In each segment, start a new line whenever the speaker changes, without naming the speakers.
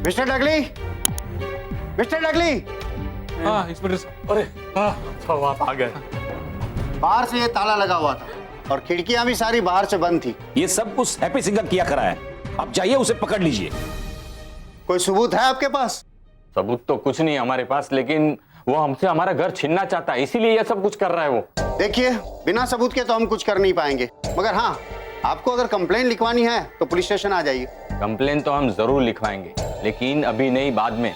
Mister डगली, mister डगली।
हाँ inspector.
अरे हाँ, तो आप आ गए।
बाहर से ये ताला लगा हुआ था और खिड़कियां भी सारी बाहर से बंद थी।
ये सब कुछ हैप्पी सिंह का किया करा है। अब जाइए उसे पकड़ लीजिए।
कोई सबूत है आपके पास?
सबूत तो कुछ नहीं हमारे पास, लेकिन वो हमसे हमारा घर छीनना चाहता है, इसीलिए ये सब कुछ कर रहा है वो।
देखिए, बिना सबूत के तो हम कुछ कर नहीं पाएंगे, मगर हाँ, आपको अगर कंप्लेंट लिखवानी है तो पुलिस स्टेशन आ जाइए।
कंप्लेन तो हम जरूर लिखवाएंगे, लेकिन अभी नहीं, बाद में,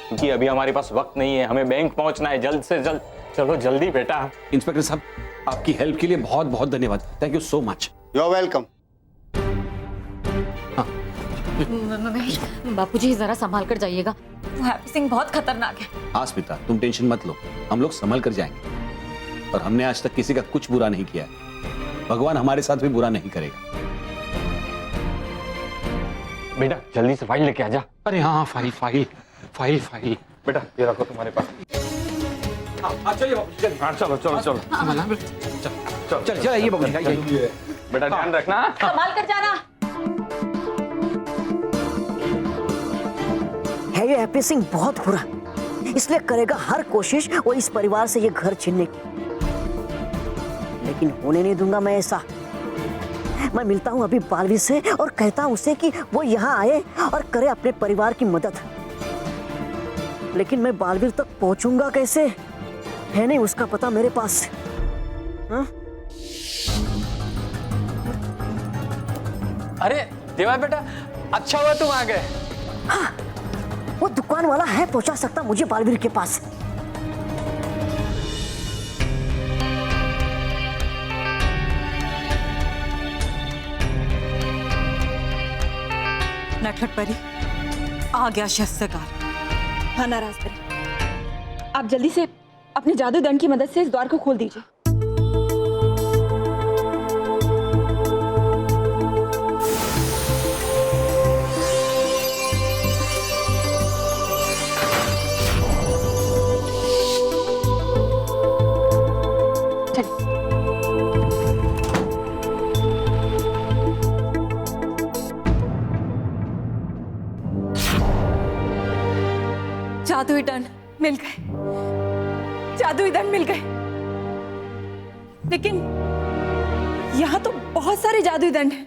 क्योंकि अभी हमारे पास वक्त नहीं है। हमें बैंक पहुंचना है जल्द से जल्द। चलो जल्दी बेटा।
इंस्पेक्टर साहब, आपकी हेल्प के लिए बहुत बहुत धन्यवाद। Thank you so much.
You are welcome.
Mahesh, Bapuji जरा संभाल कर जाइएगा, वो हैप्पी सिंह बहुत खतरनाक है।
हाँ स्मिता, तुम टेंशन मत लो, हम लोग संभल कर जाएंगे। और हमने आज तक किसी का कुछ बुरा नहीं किया है। भगवान हमारे साथ भी बुरा नहीं करेगा।
बेटा जल्दी से फाइल लेके आ जा।
अरे हाँ फाइल फाइल फाइल फाइल।
बेटा ये रखो तुम्हारे पास।
चलिए बाबूजी,
हाँ चलो चलो चलो
चल आइए बाबूजी, आइए।
बेटा ध्यान रखना।
संभाल कर जाना।
है ये हैप्पी सिंह बहुत बुरा, इसलिए करेगा हर कोशिश वो इस परिवार से ये घर छीनने की, लेकिन होने नहीं दूंगा मैं ऐसा। मैं मिलता हूं अभी बालवीर से और कहता हूं उसे कि वो यहाँ आए और करे अपने परिवार की मदद। लेकिन मैं बालवीर तक पहुंचूंगा कैसे, है नहीं उसका पता मेरे पास। हाँ?
अरे देवा बेटा, अच्छा हुआ तुम आ गए।
हाँ, वो दुकान वाला है पहुंचा सकता मुझे बालवीर के पास।
नटखट परी आ गया शस्त्रकार।
हाँ नाराज परी, आप जल्दी से अपने जादू दंड की मदद से इस द्वार को खोल दीजिए। जादुई दंड मिल गए, जादुई दंड मिल गए। लेकिन यहाँ तो बहुत सारे जादुई दंड हैं।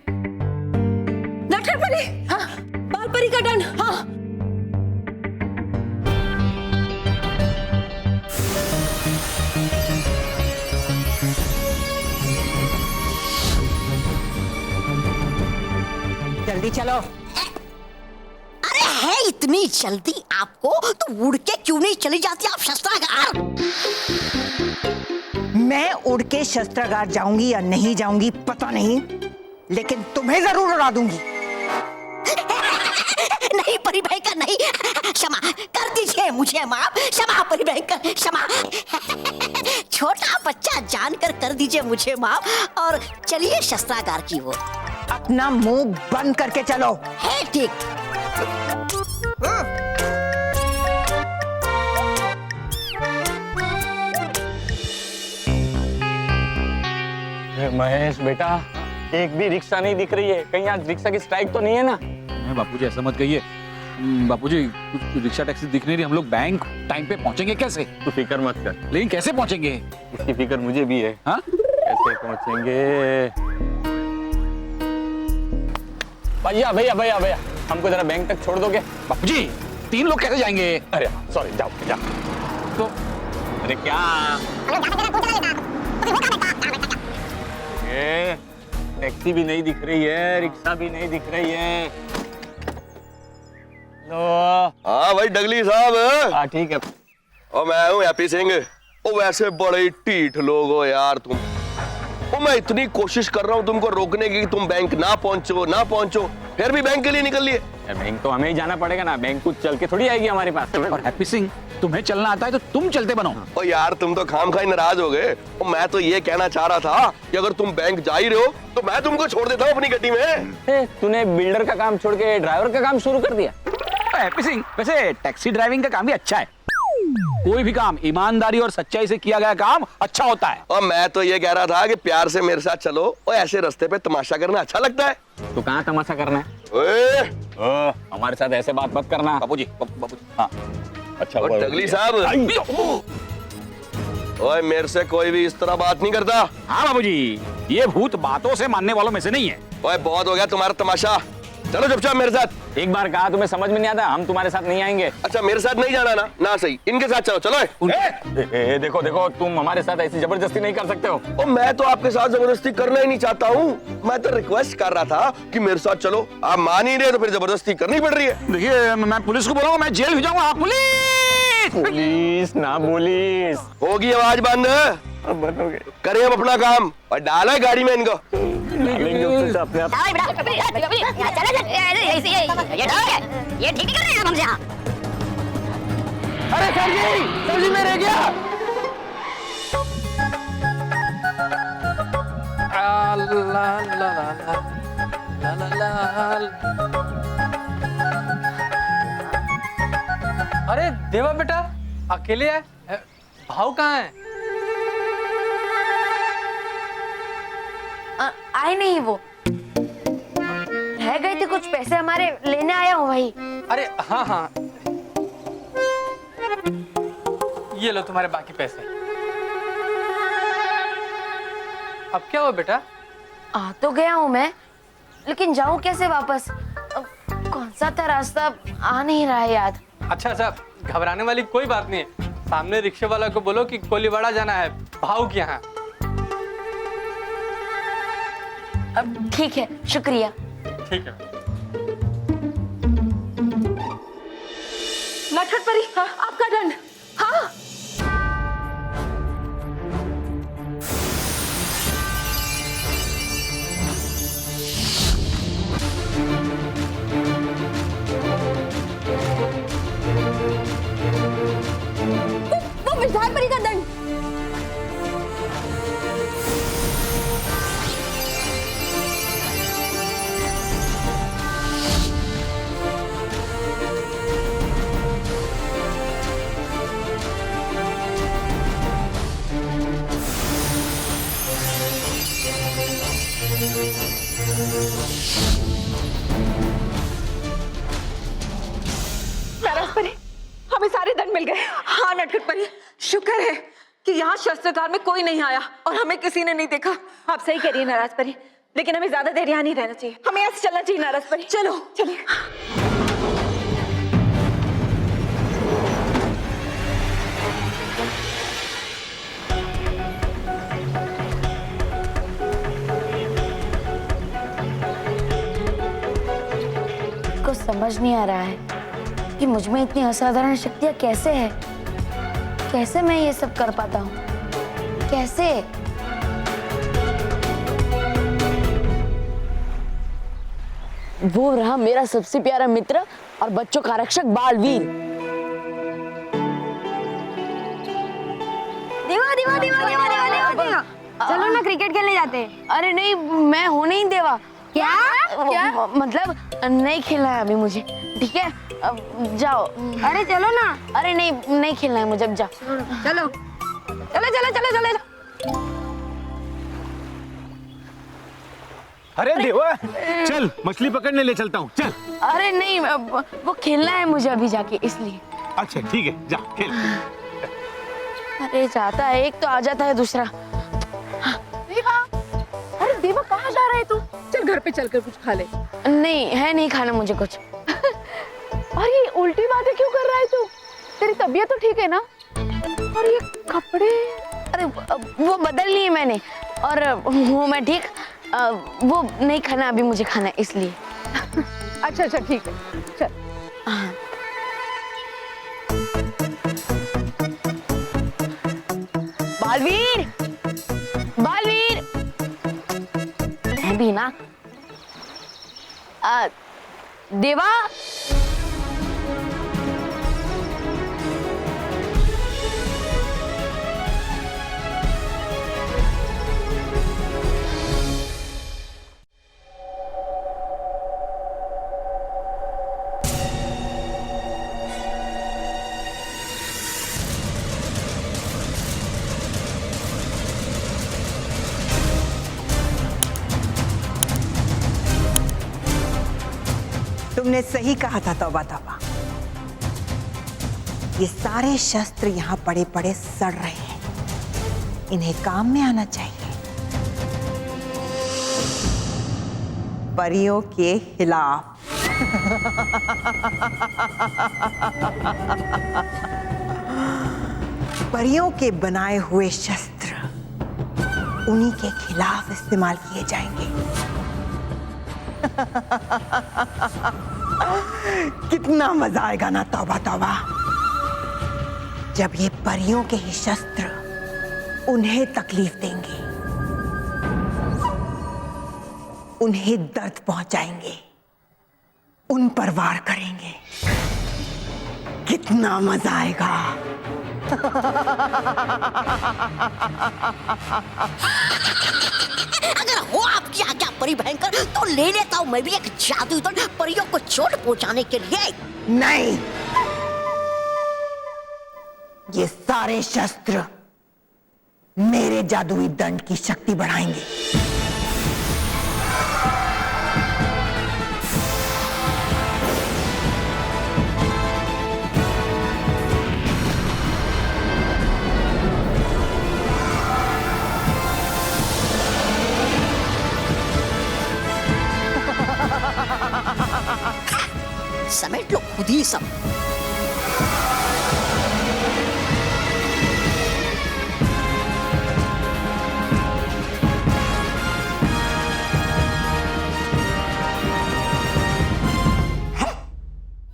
नटखट परी, हाँ, बाल परी का दंड, हाँ।
जल्दी चलो। अरे है इतनी जल्दी आपको तो उड़ के क्यों नहीं चली जाती आप शस्त्रागार?
मैं उड़ के शस्त्रागार जाऊंगी या नहीं जाऊंगी पता नहीं, लेकिन तुम्हें जरूर उड़ा दूंगी।
नहीं परिभयंकर नहीं, क्षमा कर दीजिए मुझे माफ, क्षमा परिभयंकर, क्षमा। छोटा बच्चा जानकर कर दीजिए मुझे माफ और चलिए शस्त्रागार की ओर।
अपना मुंह बंद करके चलो।
है ठीक।
महेश बेटा, एक भी रिक्शा नहीं दिख रही है। कहीं आज रिक्शा की स्ट्राइक तो नहीं है ना?
नहीं बापूजी, ऐसा मत कहिए। बापूजी, कुछ रिक्शा टैक्सी दिख नहीं रही। हम लोग बैंक टाइम पे पहुंचेंगे कैसे?
तू फिक्र मत कर।
लेकिन कैसे पहुंचेंगे?
इसकी फिक्र मुझे भी है।
हाँ?
कैसे पहुंचेंगे? भैया भैया भैया भैया, हमको जरा बैंक तक छोड़ दोगे?
बापूजी, 3 लोग कैसे जाएंगे?
अरे सॉरी, जाओ जाओ।
तो
अरे क्या ये टैक्सी भी नहीं दिख रही है, रिक्शा भी नहीं दिख रही है। लो
हाँ भाई डगली साहब।
हाँ ठीक है।
और मैं हूँ हैप्पी सिंह। ओ वैसे बड़े ही ढीठ लोग हो यार तुम। ओ मैं इतनी कोशिश कर रहा हूँ तुमको रोकने की, तुम बैंक ना पहुंचो, फिर भी बैंक के लिए निकल लिए।
बैंक तो हमें ही जाना पड़ेगा ना, बैंक कुछ चल के थोड़ी आएगी हमारे पास।
और हैप्पी सिंह, तुम्हें चलना आता है तो तुम चलते बनो।
ओ यार तुम तो खामखाई नाराज हो गए। ओ मैं तो ये कहना चाह रहा था कि अगर तुम बैंक जा ही रहे हो तो मैं तुमको छोड़ देता हूँ अपनी गड्डी में।
तूने बिल्डर का काम छोड़ के ड्राइवर का काम शुरू कर दिया?
हैप्पी सिंह, वैसे टैक्सी ड्राइविंग का काम भी अच्छा है। कोई भी काम ईमानदारी और सच्चाई से किया गया काम अच्छा होता है।
और मैं तो ये कह रहा था कि प्यार से मेरे साथ चलो और ऐसे रास्ते पे तमाशा करना अच्छा लगता है।
तो कहाँ तमाशा करना है?
ओए,
हमारे साथ ऐसे बात मत करना।
बापूजी बापूजी हाँ
अच्छा
और टगली साहब, ओए मेरे से कोई भी इस तरह बात नहीं करता।
हाँ बाबूजी, ये भूत बातों से मानने वालों में से नहीं है।
ओए बहुत हो गया तुम्हारा तमाशा, चलो चुपचाप मेरे साथ।
एक बार कहा तुम्हें समझ में नहीं आता, हम तुम्हारे साथ नहीं आएंगे।
अच्छा मेरे साथ नहीं जाना ना सही, इनके साथ चलो। चलो
देखो देखो, तुम हमारे साथ ऐसी जबरदस्ती नहीं कर सकते हो।
ओ मैं तो आपके साथ जबरदस्ती करना ही नहीं चाहता हूँ, मैं तो रिक्वेस्ट कर रहा था कि मेरे साथ चलो। आप मान ही रहे तो फिर जबरदस्ती करनी पड़ रही है।
देखिए मैं पुलिस को बोलूंगा, मैं जेल भेजाऊंगा। पुलिस
पुलिस ना पुलिस
होगी आवाज बंद, करें अब अपना काम और डाला है गाड़ी में इनको।
ये ठीक नहीं कर रहे हैं हमसे। यहाँ
अरे सर जी मैं रह गया।
अरे देवा बेटा अकेले है, भाव कहाँ है?
आए नहीं, वो रह गए थे कुछ पैसे हमारे, लेने आया हूँ भाई।
अरे हाँ हाँ, ये लो तुम्हारे बाकी पैसे। अब क्या हुआ बेटा?
आ तो गया हूँ मैं, लेकिन जाऊँ कैसे वापस? कौन सा था रास्ता, आ नहीं रहा है याद।
अच्छा अच्छा, घबराने वाली कोई बात नहीं है। सामने रिक्शे वाला को बोलो कि कोलीवाड़ा जाना है, भाव के यहाँ।
अब ठीक है, शुक्रिया।
ठीक है।
नटखट परी, आपका दंड। हाँ वो विधान परी का दंड।
परी, हमें सारे दंड मिल गए। हाँ नटखट परी, शुक्र है कि यहाँ शस्त्रागार में कोई नहीं आया और हमें किसी ने नहीं देखा। आप सही कह रही है नाराज परी, लेकिन हमें ज्यादा देर यहाँ नहीं रहना चाहिए, हमें यहाँ से चलना चाहिए नाराज परी। चलो चलिए।
कुछ समझ नहीं आ रहा है कि मुझ में इतनी असाधारण शक्तियां कैसे है, कैसे मैं ये सब कर पाता हूँ, कैसे? वो रहा मेरा सबसे प्यारा मित्र और बच्चों का रक्षक बालवीर। देवा देवा देवा देवा देवा देवा देवा, चलो ना क्रिकेट खेलने जाते हैं। अरे नहीं, मैं हूँ नहीं देवा। क्या? मतलब नहीं खेलना है अभी मुझे, ठीक है? अब जाओ। अरे चलो ना। अरे नहीं, नहीं खेलना है मुझे, अब जाओ। चलो चलो चलो चलो चलो।
अरे देवा, चल मछली पकड़ने ले चलता हूँ, चल।
अरे नहीं, वो खेलना है मुझे अभी जाके, इसलिए।
अच्छा ठीक है, जा खेल।
अरे जाता है एक तो आ जाता है दूसरा।
देवा, अरे देवा कहाँ जा रहा है तू? चल घर पे चलकर कुछ खा ले।
नहीं है, नहीं खाना मुझे कुछ।
और ये उल्टी बातें क्यों कर रहा है तू? तेरी तबीयत तो ठीक है ना? और ये कपड़े?
अरे वो बदल लिए मैंने और हूँ मैं ठीक। वो नहीं खाना अभी मुझे, खाना इसलिए।
अच्छा अच्छा ठीक है, चल।
हाँ। बालवीर, बालवीर, है भी ना? देवा,
तुमने सही कहा था तौबा तौबा। ये सारे शस्त्र यहाँ पड़े पड़े सड़ रहे हैं, इन्हें काम में आना चाहिए। परियों के खिलाफ। परियों के बनाए हुए शस्त्र उन्हीं के खिलाफ इस्तेमाल किए जाएंगे। कितना मजा आएगा ना तौबा तौबा, जब ये परियों के ही शस्त्र उन्हें तकलीफ देंगे, उन्हें दर्द पहुंचाएंगे, उन पर वार करेंगे। कितना मजा आएगा।
अगर हो आपकी आज्ञा परी भयंकर, तो ले लेता हूँ मैं भी एक जादुई दंड परियों को चोट पहुंचाने के लिए।
नहीं, ये सारे शस्त्र मेरे जादुई दंड की शक्ति बढ़ाएंगे।
समेट लो खुद ही सब।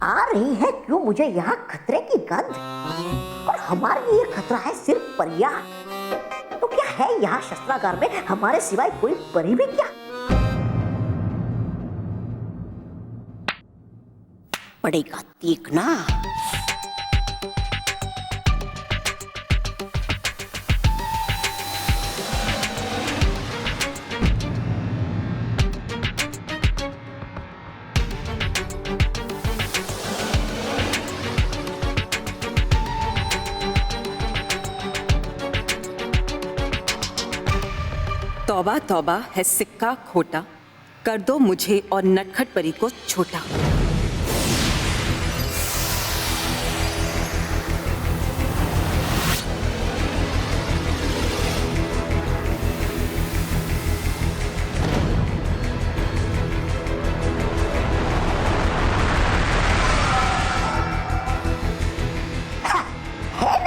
आ रही है क्यों मुझे यहाँ खतरे की गंध? और हमारे लिए खतरा है सिर्फ परियां। तो क्या है यहाँ शस्त्रागार में हमारे सिवाय कोई परी भी क्या? पड़ेगा देखना।
तौबा तौबा है सिक्का खोटा, कर दो मुझे और नटखट परी को छोटा।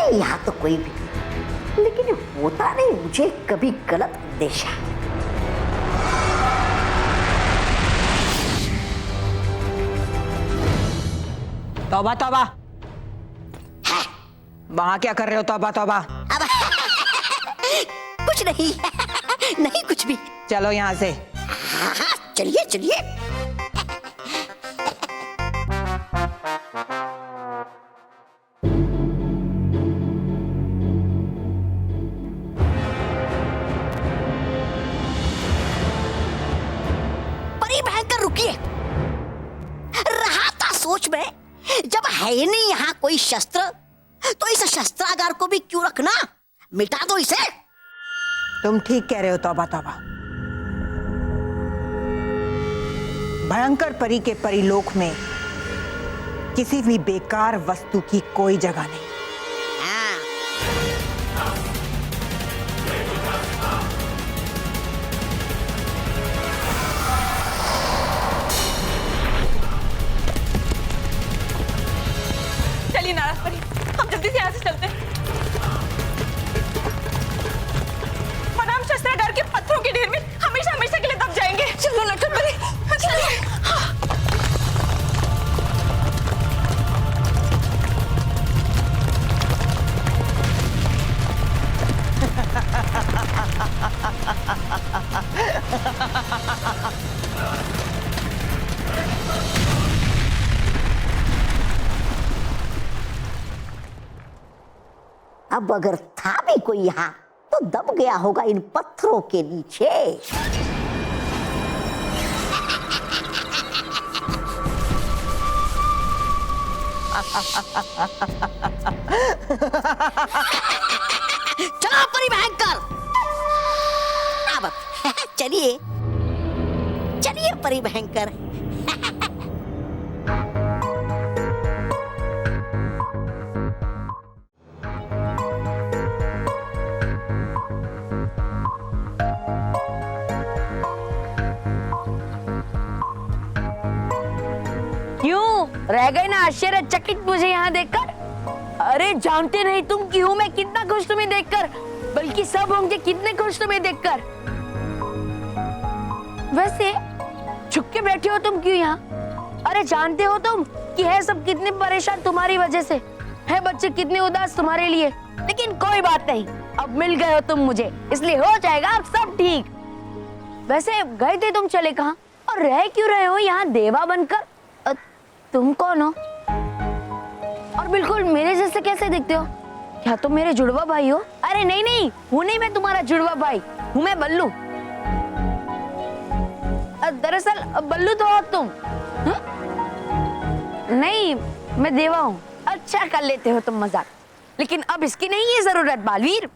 यहाँ तो कोई भी, लेकिन होता नहीं मुझे कभी गलत अंदेशा।
तौबा तौबा, वहां क्या कर रहे हो तौबा तौबा?
अब कुछ नहीं नहीं कुछ भी।
चलो यहाँ से।
हाँ, चलिए चलिए। रुकिए, रहा था सोच में, जब है नहीं यहाँ कोई शस्त्र, तो इस शस्त्रागार को भी क्यों रखना, मिटा दो इसे।
तुम ठीक कह रहे हो तौबा तौबा। भयंकर परी के परिलोक में किसी भी बेकार वस्तु की कोई जगह नहीं।
चलिए नाराज परी, हम जल्दी से यहाँ से चलते हैं, वरना हम शस्त्रागार के पत्थरों के ढेर में हमेशा हमेशा के लिए दब जाएंगे। चलो नटखट परी, चलिए।
अब अगर था भी कोई यहाँ, तो दब गया होगा इन पत्थरों के नीचे। चलो परी भयंकर, अब चलिए चलिए परी भयंकर।
रह गए ना आश्चर्यचकित मुझे यहाँ देखकर? अरे जानते नहीं तुम कि हूँ मैं कितना खुश तुम्हें देखकर, बल्कि सब होंगे कितने खुश तुम्हें देखकर। वैसे छुप के बैठे हो तुम क्यों यहाँ? अरे जानते हो तुम कि है सब कितने परेशान तुम्हारी वजह से, है बच्चे कितने उदास तुम्हारे लिए। लेकिन कोई बात नहीं, अब मिल गए हो तुम मुझे, इसलिए हो जाएगा अब सब ठीक। वैसे गए थे तुम चले कहाँ और रह क्यों रहे हो यहाँ देवा बनकर? तुम कौन हो और बिल्कुल मेरे जैसे कैसे दिखते हो? क्या तुम मेरे जुड़वा भाई हो? अरे नहीं नहीं, हूँ नहीं मैं तुम्हारा जुड़वा भाई, हूँ मैं बल्लू। दरअसल बल्लू तो हो तुम। हा? नहीं मैं देवा हूँ। अच्छा कर लेते हो तुम मजाक, लेकिन अब इसकी नहीं है जरूरत बालवीर।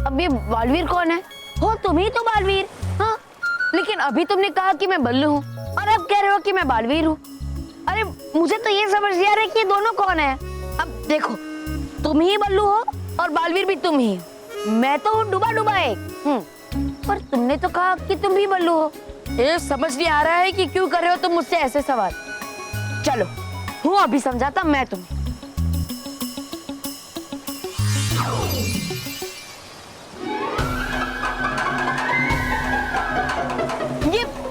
अब ये बालवीर कौन है? हो तुम ही तो बालवीर। हाँ लेकिन अभी तुमने कहा कि मैं बल्लू हूँ और अब कह रहे हो कि मैं बालवीर हूँ। अरे मुझे तो ये समझ नहीं आ रहा है कि ये दोनों कौन है। अब देखो तुम ही बल्लू हो और बालवीर भी तुम ही। मैं तो हूँ डूबा डूबा एक। पर तुमने तो कहा कि तुम भी बल्लू हो। ये समझ नहीं आ रहा है कि क्यों कर रहे हो तुम मुझसे ऐसे सवाल। चलो हूँ अभी समझाता मैं तुम्हें।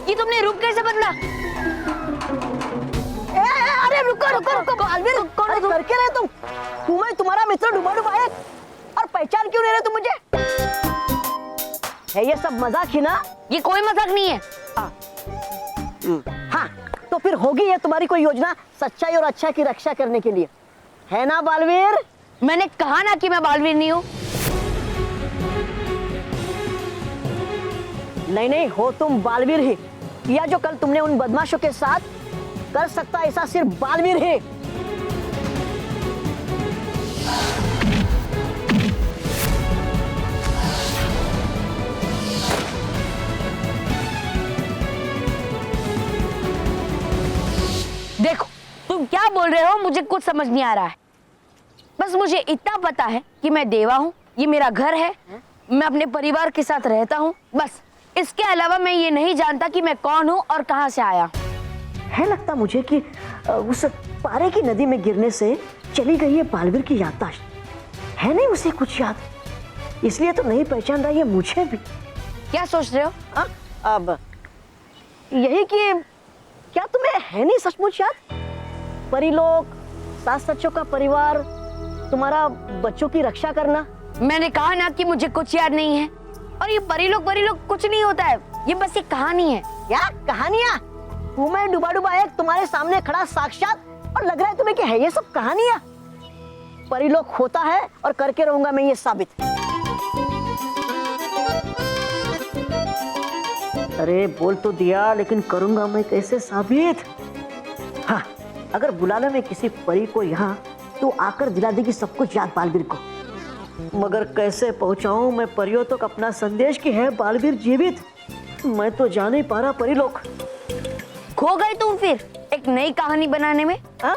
ये तुमने रूप कैसे बदला?
अरे रुको रुको रुको बालवीर, कौन करके रहे तुम? हूँ मैं तुम्हारा मित्र डूबा डूबा एक, और पहचान क्यों नहीं रहे तुम मुझे? है ये सब मजाक ही ना?
ये कोई मजाक नहीं है।
हाँ तो फिर होगी ये तुम्हारी कोई योजना सच्चाई और अच्छा की रक्षा करने के लिए, है ना बालवीर?
मैंने कहा ना कि मैं बालवीर नहीं हूँ।
नहीं नहीं, हो तुम बालवीर ही। या जो कल तुमने उन बदमाशों के साथ कर सकता ऐसा सिर्फ बालवीर ही।
देखो तुम क्या बोल रहे हो मुझे कुछ समझ नहीं आ रहा है। बस मुझे इतना पता है कि मैं देवा हूँ, ये मेरा घर है, मैं अपने परिवार के साथ रहता हूँ, बस। इसके अलावा मैं ये नहीं जानता कि मैं कौन हूँ और कहाँ से आया।
है लगता मुझे कि उस पारे की नदी में गिरने से चली गई है बालवीर की याददाश्त, है नहीं उसे कुछ याद, इसलिए तो नहीं पहचान रहा ये मुझे भी।
क्या सोच रहे हो?
अब यही कि क्या तुम्हें है नहीं सचमुच याद? परिलोक, सास सच्चों का परिवार, तुम्हारा बच्चों की रक्षा करना।
मैंने कहा ना कि मुझे कुछ याद नहीं है। और ये परिलोक कुछ नहीं होता है, ये बस एक कहानी है।
क्या कहानियां? हूँ मैं डूबा डूबा एक तुम्हारे सामने खड़ा साक्षात, और लग रहा है तुम्हें कि है ये सब कहानियां? परिलोक होता है और करके रहूंगा मैं ये साबित। अरे बोल तो दिया, लेकिन करूंगा मैं कैसे साबित? हाँ अगर बुला ले मैं किसी परी को यहाँ तो आकर दिला देगी सब कुछ याद बालवीर को, मगर कैसे पहुंचाऊं मैं परियों तक अपना संदेश कि है बालवीर जीवित? मैं तो जान नहीं पा रहा परिलोक।
खो गए तुम फिर एक नई कहानी बनाने में?
हाँ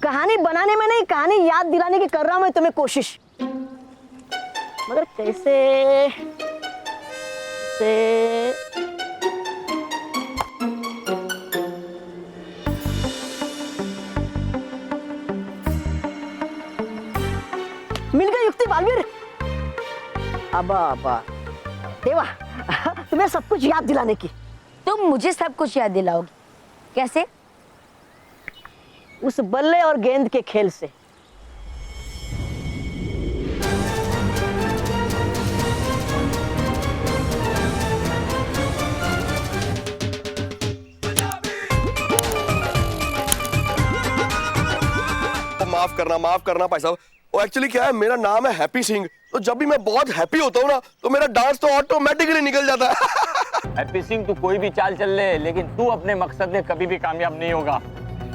कहानी बनाने में नहीं, कहानी याद दिलाने की कर रहा हूं मैं तुम्हें कोशिश, मगर कैसे मिल गई युक्ति बालवीर। अब देवा तुम्हें सब कुछ याद दिलाने की।
तुम मुझे सब कुछ याद दिलाओगी? कैसे?
उस बल्ले और गेंद के खेल से।
माफ करना भाई साहब। वो एक्चुअली क्या है, मेरा नाम है हैप्पी सिंह, तो जब भी मैं बहुत हैप्पी होता हूँ ना तो मेरा डांस तो ऑटोमेटिकली निकल जाता है।
हैप्पी सिंह तू कोई भी चाल चल ले, लेकिन तू अपने मकसद में कभी भी कामयाब नहीं होगा।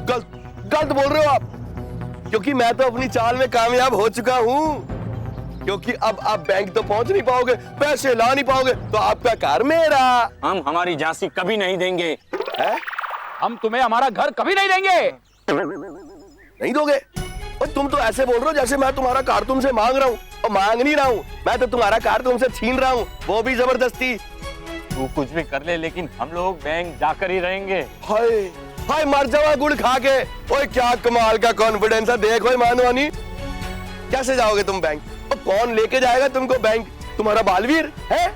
गलत बोल रहे हो आप, क्योंकि मैं तो अपनी चाल में कामयाब हो चुका हूँ। क्योंकि अब आप बैंक तो पहुंच नहीं पाओगे, पैसे ला नहीं पाओगे, तो आपका घर मेरा।
हम हमारी झांसी कभी नहीं देंगे।
है?
हम तुम्हें हमारा घर कभी नहीं देंगे।
नहीं दोगे? और तुम तो ऐसे बोल रहे हो जैसे मैं तुम्हारा कार तुमसे मांग रहा हूँ, और मांग नहीं रहा हूँ, मैं तो तुम्हारा कार तुमसे छीन रहा हूँ, वो भी जबरदस्ती।
तू कुछ भी कर ले लेकिन हम लोग बैंक जाकर ही रहेंगे।
हाय हाय मर जावा गुड़ खा के। ओए क्या कमाल का कॉन्फिडेंस है, देख भाई मानवानी। कैसे जाओगे तुम बैंक? और कौन लेके जाएगा तुमको बैंक? तुम्हारा बालवीर है?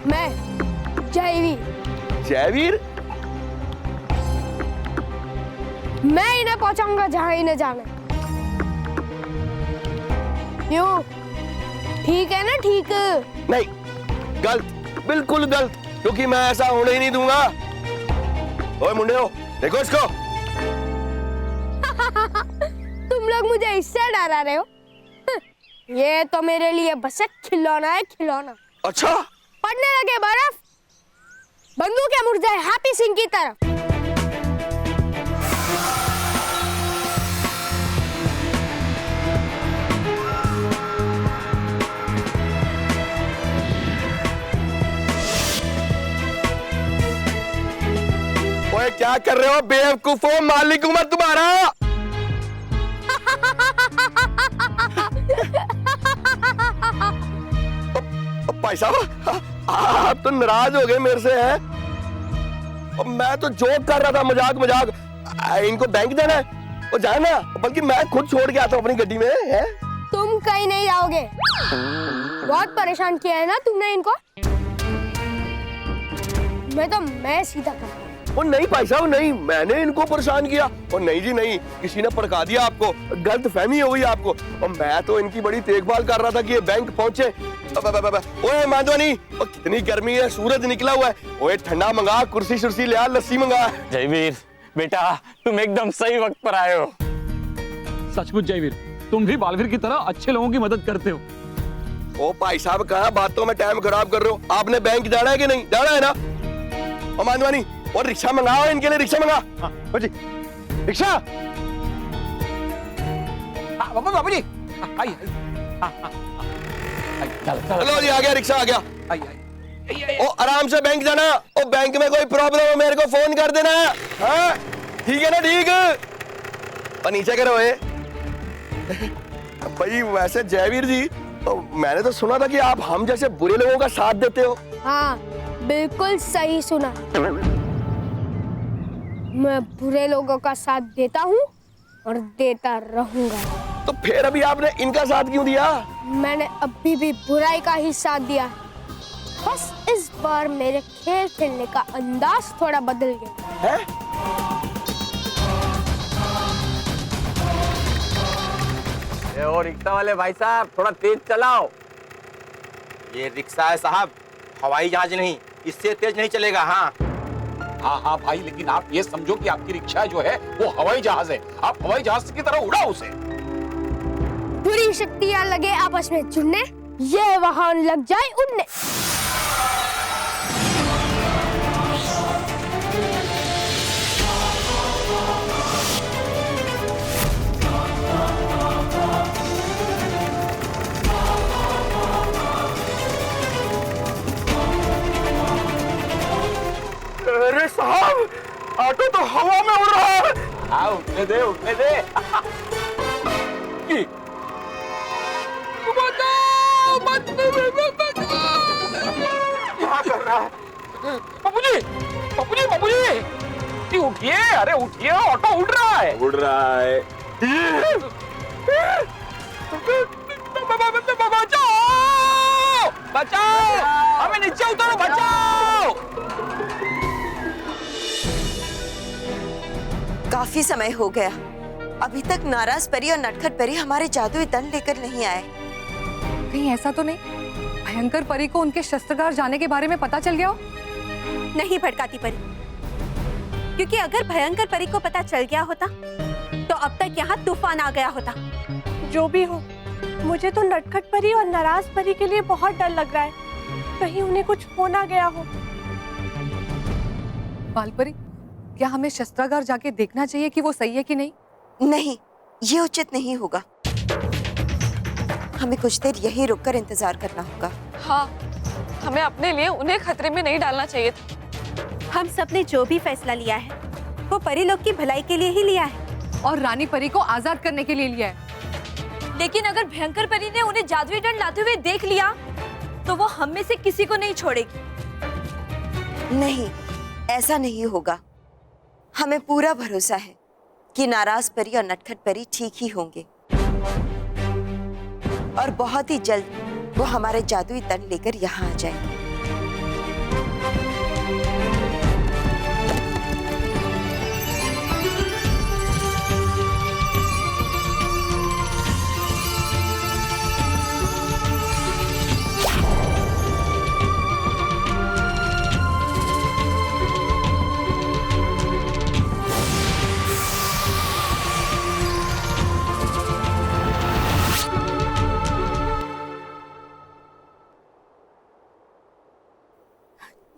मैं जयवीर,
जयवीर?
मैं इन्हें पहुंचाऊंगा जहां इन्हें जाना है। क्यों? ठीक है ना? ठीक।
नहीं, गलत, बिल्कुल गलत, क्योंकि मैं ऐसा होने ही नहीं दूंगा। ओए मुंडे हो, देखो इसको।
तुम लोग मुझे इससे डरा रहे हो? ये तो मेरे लिए बस एक खिलौना है, खिलौना।
अच्छा?
पड़ने लगे बर्फ, बंदूकें मुड़ जाए हैप्पी सिंह की तरफ।
ओए क्या कर रहे हो बेवकूफो? मालिक हूं मैं तुम्हारा। भाई साहब आप तो नाराज हो गए मेरे से हैं? और मैं तो जोक कर रहा था, मजाक मजाक। इनको बैंक जाना है और जाना, बल्कि मैं खुद छोड़ के आता हूँ अपनी गड्डी में है।
तुम कहीं नहीं जाओगे। बहुत परेशान किया है ना तुमने इनको। मैं सीधा कर।
वो नहीं भाई साहब नहीं, मैंने इनको परेशान किया। और नहीं जी नहीं, किसी ने भड़का दिया आपको, गलत फहमी हो गई आपको। और मैं तो इनकी बड़ी देखभाल कर रहा था कि ये बैंक पहुंचे। ओए माधवानी, कितनी गर्मी है, सूरज निकला हुआ है। ओए ठंडा मंगा, कुर्सी शुर्सी ले आ, लस्सी मंगा।
जयवीर बेटा तुम एकदम सही वक्त पर आए हो।
सचमुच जयवीर, तुम भी बालवीर की तरह अच्छे लोगों की मदद करते हो।
ओ भाई साहब कहाँ बातों में टाइम खराब कर रहे हो? आपने बैंक जाना है कि नहीं? जाना है ना? और माधवानी, और रिक्शा मंगाओ इनके लिए, रिक्शा मंगा।
हाँ जी, रिक्शा। बाबू जी,
चलो जी, आ गया रिक्शा, आ गया। ओ आराम से बैंक जाना। ओ बैंक में कोई प्रॉब्लम हो मेरे को फोन कर देना। हाँ ठीक है ना? ठीक। और नीचे करो ये। भाई वैसे जयवीर जी, तो मैंने तो सुना था कि आप हम जैसे बुरे लोगों का साथ देते हो।
हाँ बिल्कुल सही सुना। मैं बुरे लोगों का साथ देता हूँ और देता रहूंगा।
तो फिर अभी आपने इनका साथ क्यों दिया?
मैंने अभी भी बुराई का ही साथ दिया। बस इस बार मेरे खेल खेलने का अंदाज थोड़ा बदल गया
है?
ओ रिक्शा वाले भाई साहब थोड़ा तेज चलाओ।
ये रिक्शा है साहब, हवाई जहाज नहीं, इससे तेज नहीं चलेगा। हाँ
हाँ भाई, लेकिन आप ये समझो कि आपकी रिक्शा जो है वो हवाई जहाज है। आप हवाई जहाज की तरह उड़ाओ उसे।
बुरी शक्तियां लगे आपस में जुड़ने, ये वाहन लग जाए उड़ने।
अरे साहब, ऑटो तो हवा में उड़ रहा है।
हाँ उठने दे, उठने दे।
क्या कर रहा है?
बाबूजी, उठिए। अरे उठिए, ऑटो उड़ रहा है।
उड़ रहा है।
बचाओ, बचाओ, हमें नीचे उतारो, बचाओ।
काफी समय हो गया, अभी तक नाराज परी और नटखट परी हमारे जादुई दंड लेकर नहीं आए।
कहीं ऐसा तो नहीं भयंकर परी को उनके शस्त्रागार जाने के बारे में पता चल गया हो?
नहीं भड़काती परी, क्योंकि अगर भयंकर परी को पता चल गया होता तो अब तक यहाँ तूफान आ गया होता।
जो भी हो, मुझे तो नटखट परी और नाराज परी के लिए बहुत डर लग रहा है। कहीं उन्हें कुछ हो ना गया हो।
बालपरी, क्या हमें शस्त्रागार जाके देखना चाहिए कि वो सही है कि नहीं?
नहीं, ये उचित नहीं होगा। हमें कुछ देर यहीं रुककर इंतजार करना होगा।
हाँ,
हमें अपने लिए उन्हें खतरे में नहीं डालना चाहिए था।
हम सब ने जो भी फैसला लिया है वो परी लोग की भलाई के लिए ही लिया है
और रानी परी को आजाद करने के लिए लिया है।
लेकिन अगर भयंकर परी ने उन्हें जादुई डंड लाते हुए देख लिया तो वो हम में से किसी को नहीं छोड़ेगी।
नहीं, ऐसा नहीं होगा। हमें पूरा भरोसा है कि नाराज परी और नटखट परी ठीक ही होंगे और बहुत ही जल्द वो हमारे जादुई दंड लेकर यहाँ आ जाएंगे।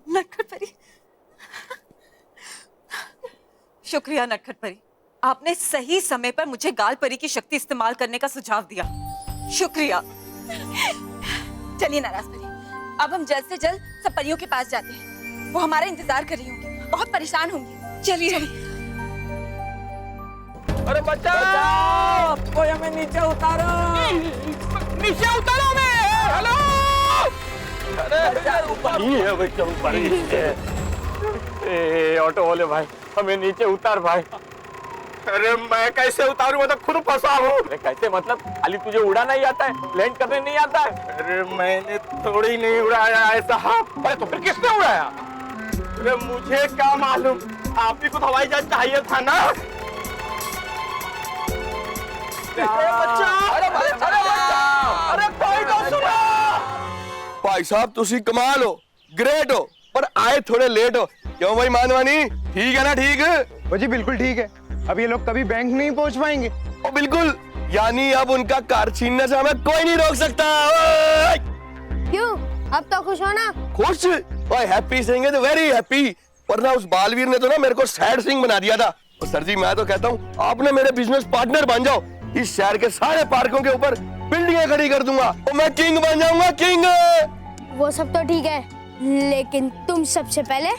नटखट परी, शुक्रिया नटखट परी, आपने सही समय पर मुझे गाल परी की शक्ति इस्तेमाल करने का सुझाव दिया। शुक्रिया। चलिए नाराज परी, अब हम जल्द से जल्द सब परियों के पास जाते हैं। वो हमारा इंतजार कर रही होंगी, बहुत परेशान होंगी। चलिए।
अरे बचाओ, कोई हमें नीचे उतारो। नीचे उतारो मैं। हेलो, अरे ऊपर ही है भाई, क्यों ऊपर ही है? ए ऑटो वाले भाई, हमें नीचे उतार भाई। अरे मैं कैसे उतारूं, मैं तो खुद फंसा हूँ। कैसे मतलब? खाली तुझे उड़ाना ही आता है, लैंड करने नहीं आता है? अरे मैंने थोड़ी नहीं उड़ाया है साहब। अरे तो फिर किसने उड़ाया? अरे मुझे क्या मालूम, आप ही को तो हवाई जहाज चाहिए था ना। भाई साहब तुसी कमाल हो, ग्रेट हो, पर आए थोड़े लेट हो। क्यों भाई मानवानी, ठीक है ना? ठीक है
वो जी बिल्कुल ठीक है। अब ये लोग कभी बैंक नहीं पहुंच पाएंगे।
ओ बिल्कुल, यानी अब उनका कार छीनने से हमें कोई नहीं रोक सकता।
क्यों? अब तो खुश हो ना?
खुश? ओए हैप्पी सिंह तो वेरी हैप्पी, वरना उस बालवीर ने तो ना मेरे को सैड सिंह बना दिया था। और सर जी मैं तो कहता हूँ आप ना मेरे बिजनेस पार्टनर बन जाओ, इस शहर के सारे पार्कों के ऊपर बिल्डिंगें खड़ी कर दूंगा और मैं किंग बन जाऊंगा, किंग।
वो सब तो ठीक है, लेकिन तुम सबसे पहले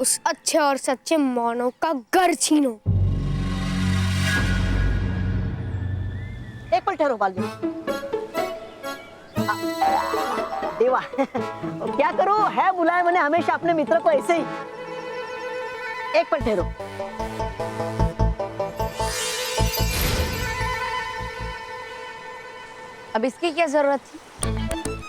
उस अच्छे और सच्चे मानव का घर छीनो।
एक पल ठहरो बालवीर। देवा क्या करूं, है बुलाया मैंने हमेशा अपने मित्र को ऐसे ही। एक पल ठहरो।
अब इसकी क्या जरूरत थी?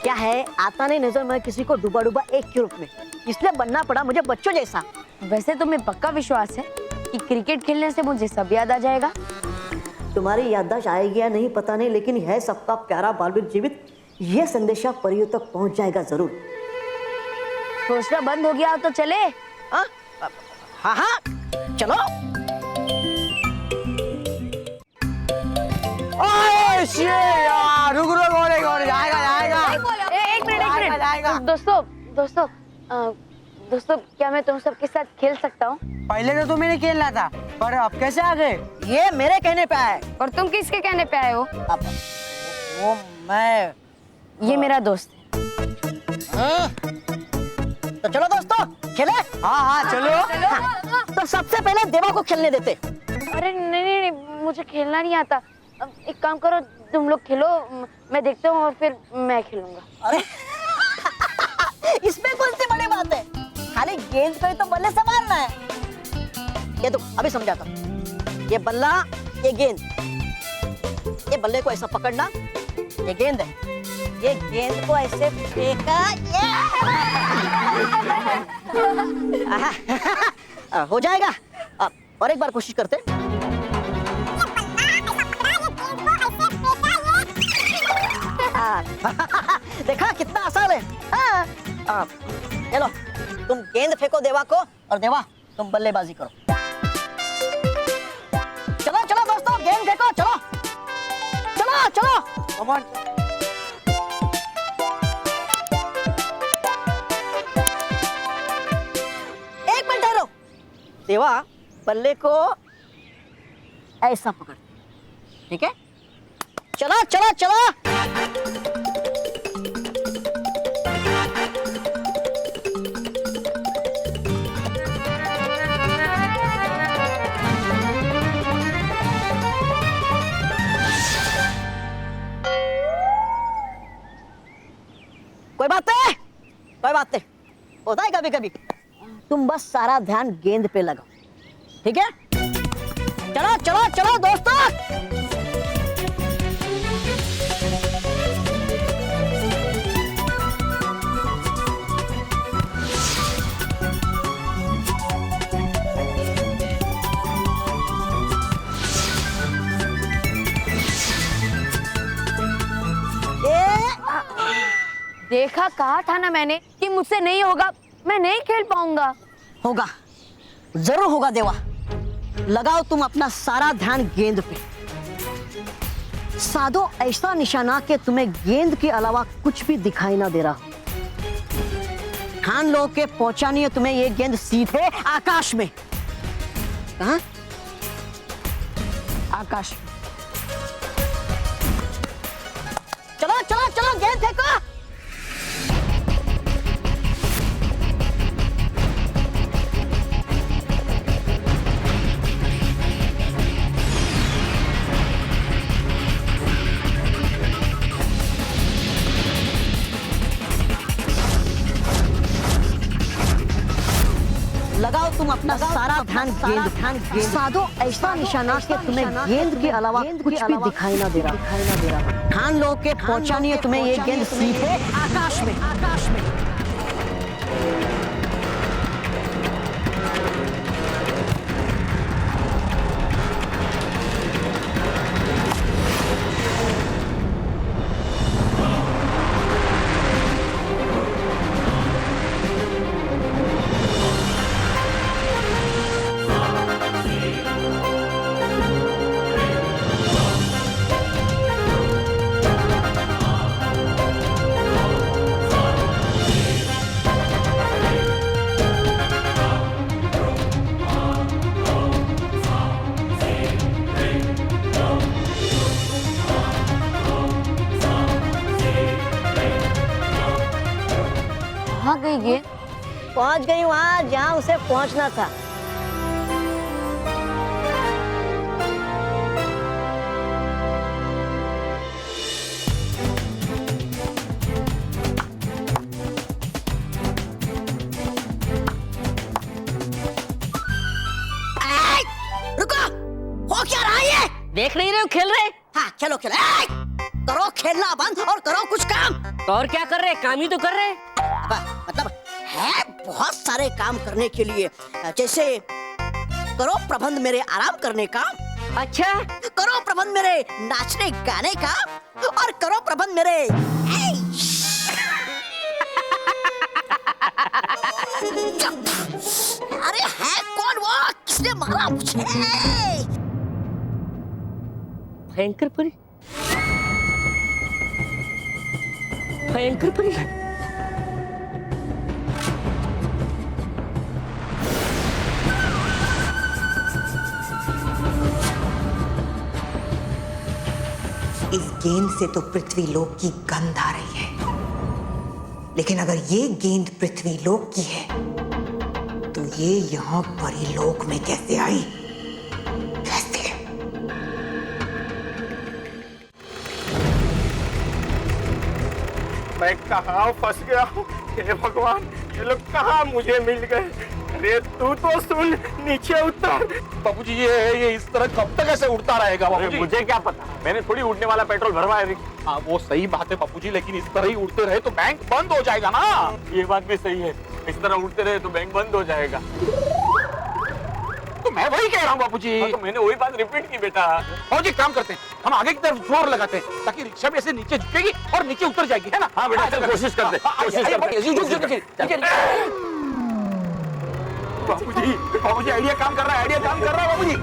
क्या है, आता नहीं नजर मैं किसी को डूबा डूबा एक के रूप में, इसलिए बनना पड़ा मुझे बच्चों जैसा।
वैसे तुम्हें पक्का विश्वास है कि क्रिकेट खेलने से मुझे सब याद आ जाएगा?
तुम्हारी याददाश्त आएगी या नहीं पता नहीं, लेकिन है सबका प्यारा बालवीर जीवित, ये संदेशा परियों तक पहुंच जाएगा जरूर।
सोचना बंद हो गया तो चले?
हाँ हाँ चलो।
यार रुक जाएगा।
एक मिनट। दोस्तों क्या मैं तुम सबके साथ खेल सकता हूँ?
पहले तो तुम्हें नहीं खेलना था, पर अब कैसे आ गए? ये मेरे कहने पे आए।
और तुम किसके कहने पे आए हो?
वो मैं,
ये मेरा दोस्त है।
तो चलो दोस्तों खेले।
हाँ चलो।
तो सबसे पहले देवा को खेलने देते।
अरे नहीं, मुझे खेलना नहीं आता। एक काम करो, तुम लोग खेलो, मैं देखता हूँ और फिर मैं खेलूंगा।
अरे इसमें कौन सी बड़ी बात है, खाली गेंद को ही तो बल्ले से मारना है। ये तो अभी समझाता हूँ। ये बल्ला, ये गेंद, ये बल्ले को ऐसा पकड़ना, ये गेंद है, ये गेंद को ऐसे फेंका, हो जाएगा। और एक बार कोशिश करते। देखा कितना आसान है। चलो तुम गेंद फेंको देवा को, और देवा तुम बल्लेबाजी करो। चलो चलो दोस्तों गेंद फेंको, चलो चलो चलो। Come on. एक मिनट ठहरो। देवा बल्ले को ऐसा पकड़, ठीक है? चलो चलो चलो। कोई बात नहीं, कोई बात नहीं, होता है कभी कभी। तुम बस सारा ध्यान गेंद पे लगाओ, ठीक है? चलो चलो चलो दोस्तों।
देखा, कहा था ना मैंने कि मुझसे नहीं होगा, मैं नहीं खेल पाऊंगा।
होगा, जरूर होगा देवा। लगाओ तुम अपना सारा ध्यान गेंद पे। साधो ऐसा निशाना कि तुम्हें गेंद के अलावा कुछ भी दिखाई ना दे रहा। ठान लो के पहुंचानी है तुम्हें ये गेंद सीधे आकाश में। कहां? आकाश में। चलो चलो चलो गेंद फेंको। लगाओ तुम अपना सारा ध्यान गेंद। साधो ऐसा निशाना कि तुम्हें गेंद के अलावा कुछ भी दिखाई ना दे रहा। ठान लो के पहुंचानी है तुम्हें ये गेंद सीधे आकाश में।
कहाँ गई गेंद?
पहुंच गई वहां जहां उसे पहुंचना था। रुको, हो क्या रहा है ये? देख नहीं रहे हो खेल रहे? हाँ चलो खेलो। करो खेलना बंद और करो कुछ काम। और क्या कर रहे? काम ही तो कर रहे। मतलब है बहुत सारे काम करने के लिए, जैसे करो प्रबंध मेरे आराम करने का। अच्छा, करो प्रबंध मेरे नाचने गाने का, और करो प्रबंध मेरे अरे है कौन वो? किसने मारा मुझे? भयंकर परी, भयंकर परी।
इस गेंद से तो पृथ्वी लोक की गंध आ रही है, लेकिन अगर ये गेंद पृथ्वी लोक की है तो ये यहाँ परीलोक में कैसे आई? कैसे?
मैं कहाँ फंस गया हूँ? हे भगवान, ये लोग कहाँ मुझे मिल गए? अरे तू तो सुन, नीचे उतर।
बाबूजी ये इस तरह कब तक ऐसे उड़ता रहेगा बाबूजी?
मुझे क्या पता, मैंने थोड़ी उड़ने वाला पेट्रोल भरवाया।
हाँ वो सही बात है बाबूजी, लेकिन इस तरह ही उड़ते रहे तो बैंक बंद हो जाएगा ना।
ये बात भी सही है, इस तरह उड़ते रहे तो बैंक बंद हो जाएगा।
तो मैं वही कह रहा हूँ बाबूजी।
तो मैंने वही बात रिपीट की बेटा।
बाबूजी काम करते हैं, हम आगे की तरफ जोर लगाते हैं ताकि रिक्शा भी ऐसे नीचे झुकेगी और नीचे उतर जाएगी, है ना?
हाँ बेटा, चल कोशिश करते
बाबूजी। बाबूजी आइडिया काम कर रहा है, आइडिया काम कर रहा है बाबूजी।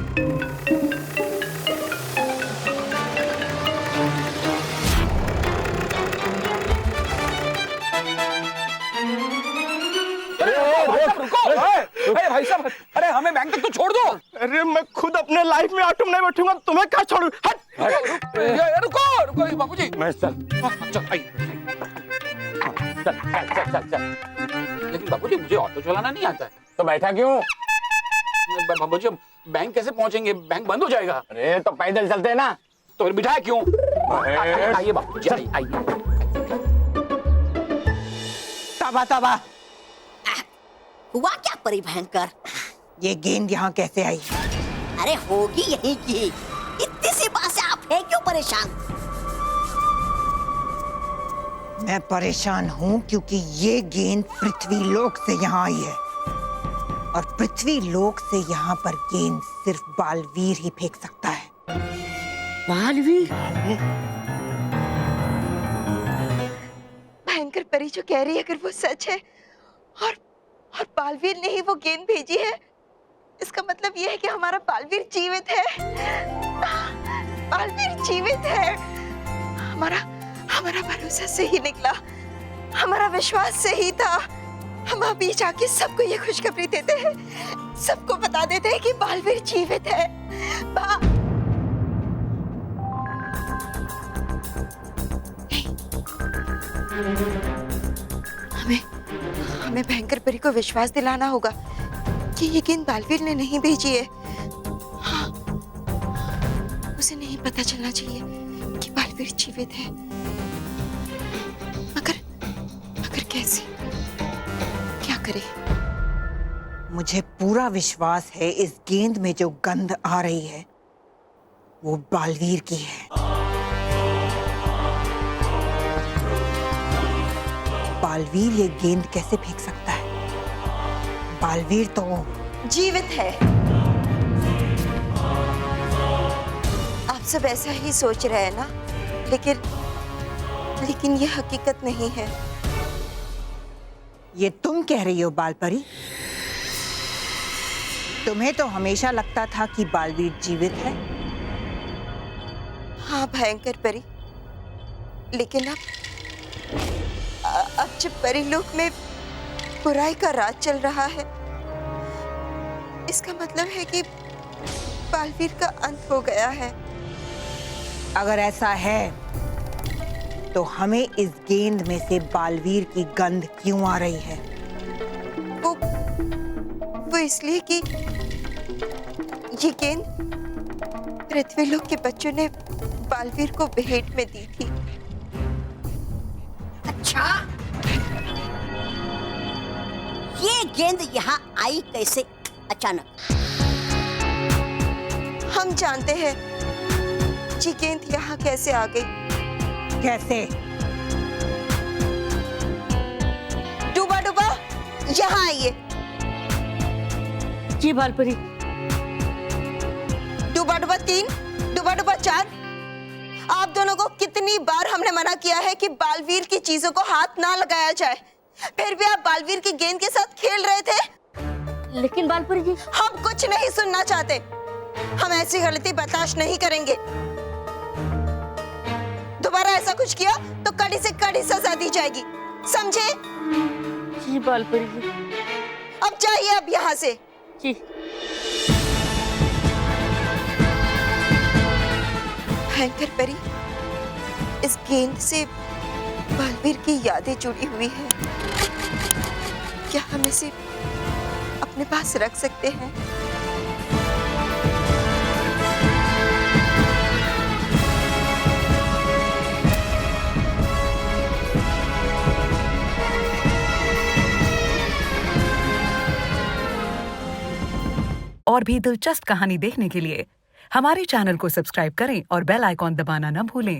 अरे भाई साहब, अरे हमें बैंक तक तो छोड़ दो।
अरे मैं खुद अपने लाइफ में ऑटो में नहीं बैठूंगा, तुम्हें क्या छोड़ू?
रुको रुको बाबूजी।
मैं चल
लेकिन बाबूजी मुझे ऑटो चलाना नहीं आता है।
तो बैठा क्यों?
बाबूजी बैंक कैसे पहुंचेंगे? बैंक बंद हो जाएगा।
अरे तो पैदल चलते हैं ना।
तो बिठाया क्यों? आइए बाबूजी, आइए।
तौबा तौबा।
हुआ क्या परी भयंकर?
ये गेंद यहाँ कैसे आई?
अरे होगी यहीं की। इतनी सी बात से आप है क्यों परेशान?
मैं परेशान हूँ क्योंकि ये गेंद पृथ्वी लोक से यहाँ आई है और पृथ्वी लोक से यहाँ पर गेंद सिर्फ बालवीर ही फेंक सकता है।
बालवीर?
भयंकर परी जो कह रही है अगर वो सच है और बालवीर ने ही वो गेंद भेजी है, इसका मतलब ये है कि हमारा बालवीर जीवित है। बालवीर जीवित है। हमारा भरोसा सही निकला, हमारा विश्वास सही था। हम अभी जाके सबको ये खुशखबरी देते हैं, सबको बता देते हैं कि बालवीर जीवित है। हमें भयंकर परी को विश्वास दिलाना होगा कि ये गेंद बालवीर ने नहीं भेजी है। हाँ, उसे नहीं पता चलना चाहिए कि बालवीर जीवित है। मगर कैसे, क्या करे?
मुझे पूरा विश्वास है इस गेंद में जो गंध आ रही है वो बालवीर की है। बालवीर ये गेंद कैसे फेंक सकता है? बालवीर तो
जीवित है। आप सब ऐसा ही सोच रहे हैं ना, लेकिन ये हकीकत नहीं है।
ये तुम कह रही हो बालपरी? तुम्हें तो हमेशा लगता था कि बालवीर जीवित है।
हाँ भयंकर परी, लेकिन अब जब परीलोक में बुराई का राज चल रहा है, इसका मतलब है कि बालवीर का अंत हो गया है।
अगर ऐसा है तो हमें इस गेंद में से बालवीर की गंध क्यों आ रही है?
वो इसलिए कि ये गेंद पृथ्वीलोक के बच्चों ने बालवीर को भेंट में दी थी।
अच्छा, ये गेंद यहाँ आई कैसे अचानक?
हम जानते हैं ये गेंद यहाँ कैसे आ गई।
कैसे?
डूबा यहाँ आइए।
जी बालपरी।
डूबा 3, डूबा 4। आप दोनों को कितनी बार हमने मना किया है कि बालवीर की चीजों को हाथ ना लगाया जाए, फिर भी आप बालवीर की गेंद के साथ खेल रहे थे।
लेकिन बालपरी जी,
हम कुछ नहीं सुनना चाहते। हम ऐसी गलती बर्दाश्त नहीं करेंगे। दोबारा ऐसा कुछ किया तो कड़ी से कड़ी सजा दी जाएगी, समझे?
जी बालपरी जी।
अब जाइए अब यहाँ से।
जी।
भयंकर परी, इस गेंद से बालवीर की यादें जुड़ी हुई हैं। क्या हम इसे अपने पास रख सकते हैं?
और भी दिलचस्प कहानी देखने के लिए हमारे चैनल को सब्सक्राइब करें और बेल आइकॉन दबाना न भूलें।